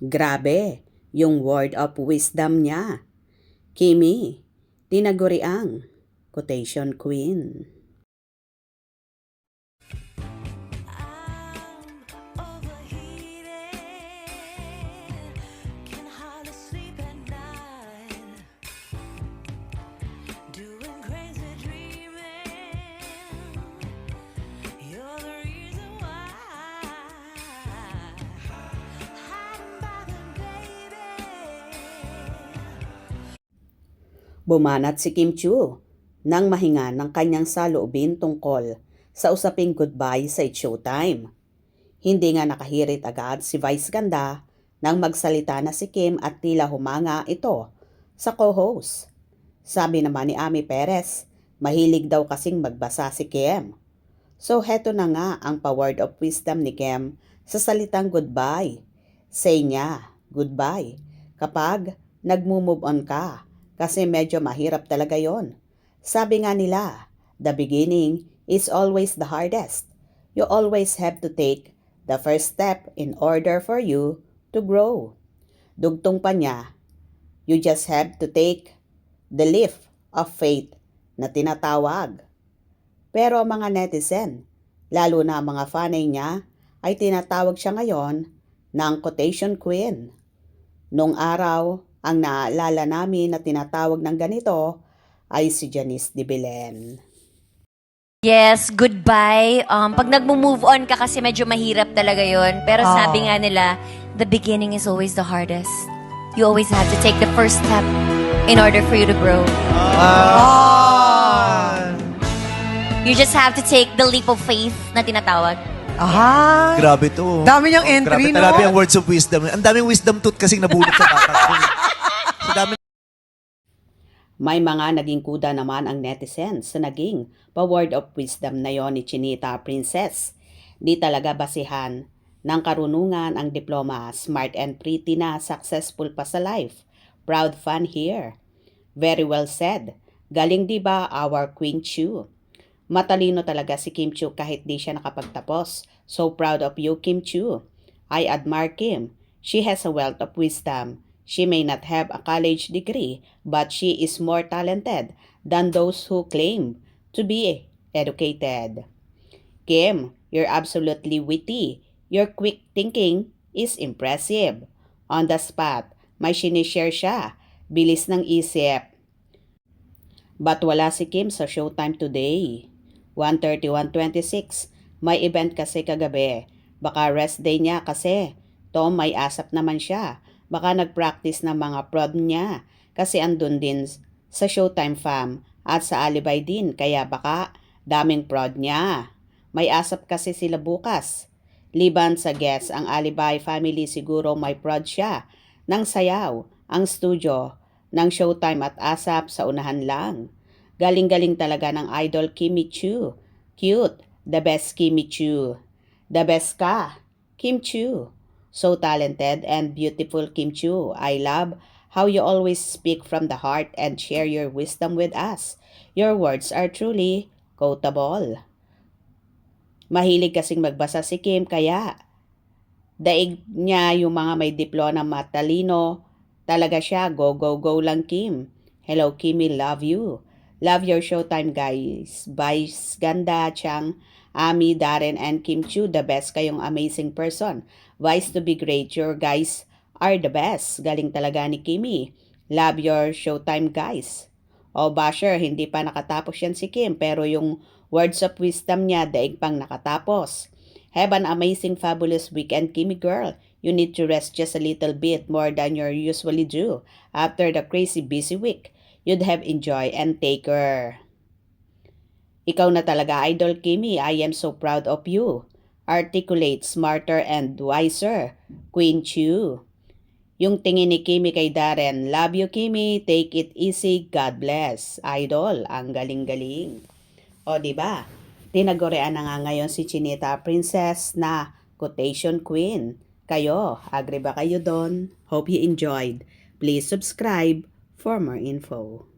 Grabe, yung word of wisdom niya. Kimi, tinaguriang quotation queen. Bumanat si Kim Chiu nang mahinga ng kanyang saloobin tungkol sa usaping goodbye sa It's Showtime. Hindi nga nakahirit agad si Vice Ganda nang magsalita na si Kim at tila humanga ito sa co-host. Sabi naman ni Ami Perez, mahilig daw kasing magbasa si Kim. So heto na nga ang pa-word of wisdom ni Kim sa salitang goodbye. Say niya, goodbye, kapag nag-move on ka. Kasi medyo mahirap talaga yon. Sabi nga nila, the beginning is always the hardest. You always have to take the first step in order for you to grow. Dugtong pa niya, you just have to take the leap of faith na tinatawag. Pero mga netizen, lalo na mga fanay niya, ay tinatawag siya ngayon ng quotation queen. Nung araw, ang naalala namin na tinatawag ng ganito ay si Janice de Belen. Yes, goodbye. Pag nag-move on ka kasi medyo mahirap talaga yon. Pero sabi nga nila, the beginning is always the hardest. You always have to take the first step in order for you to grow. You just have to take the leap of faith na tinatawag. Aha! Grabe to. Dami niyang entry, no? Grabe ang words of wisdom. Ang daming wisdom tooth kasing nabulot sa bata. So, dami. May mga naging kuda naman ang netizens sa naging pa-word of wisdom na yon ni Chinita Princess. Di talaga basihan ng karunungan ang diploma, smart and pretty na, successful pa sa life. Proud fan here. Very well said. Galing di ba our Queen Chiu? Matalino talaga si Kim Chiu kahit di siya nakapagtapos. So proud of you, Kim Chiu. I admire Kim. She has a wealth of wisdom. She may not have a college degree, but she is more talented than those who claim to be educated. Kim, you're absolutely witty. Your quick thinking is impressive. On the spot, may sinishare siya. Bilis ng isip. But wala si Kim sa Showtime today. 1:31:26. May event kasi kagabi. Baka rest day niya kasi. Tom, may asap naman siya. Baka nag-practice ng mga prod niya. Kasi andun din sa Showtime fam at sa Alibay din. Kaya baka daming prod niya. May asap kasi sila bukas. Liban sa guests, ang Alibay family siguro may prod siya. Nang sayaw, ang studio ng Showtime at asap sa unahan lang. Galing-galing talaga ng idol Kimi Chiu. Cute. The best Kimi Chiu. The best ka, Kim Chiu. So talented and beautiful Kim Chiu. I love how you always speak from the heart and share your wisdom with us. Your words are truly quotable. Mahilig kasing magbasa si Kim kaya daig niya yung mga may diploma matalino. Talaga siya, go, go, go lang Kim. Hello Kimi, love you. Love your Showtime guys. Vice Ganda, Chang, Ami, Darren, and Kim Chiu, the best kayong amazing person. Vice to be great, your guys are the best. Galing talaga ni Kimi. Love your Showtime guys. O basher, hindi pa nakatapos yan si Kim, pero yung words of wisdom niya, daig pang nakatapos. Have an amazing, fabulous weekend, Kimi girl. You need to rest just a little bit more than you usually do after the crazy busy week. You'd have enjoy and take her. Ikaw na talaga, Idol Kimi. I am so proud of you. Articulate, smarter, and wiser. Queen Chiu. Yung tingin ni Kimi kay Darren, love you Kimi, take it easy, God bless. Idol, ang galing-galing. O diba? Tinagorean na nga ngayon si Chinita Princess na quotation queen. Kayo, agree ba kayo doon? Hope you enjoyed. Please subscribe for more info.